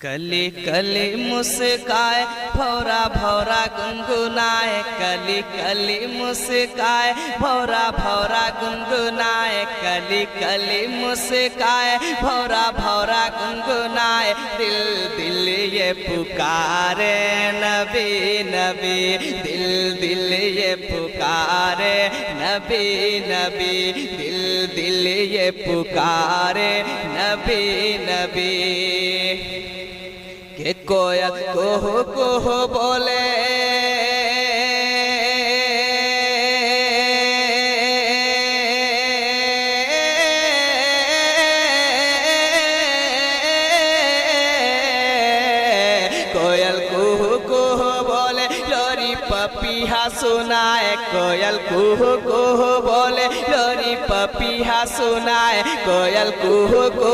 कली कली मुस्काए भौरा भौरा गुनगुनाए, कली कली मुस्काए भौरा भौरा गुनगुनाए, कली कली मुस्काए भौरा भौरा गुनगुनाए। दिल दिल ये पुकारे नबी नबी, दिल दिल ये पुकारे नबी नबी, दिल दिल ये पुकारे नबी नबी। के कोयल कोहो कोहो बोले, कोयल कुहू कुहू बोले लोरी पपीहा सुनाए, कोयल कुहू कुहू बोले लोरी पपीहा सुनाए, कोयल कुहू कुहू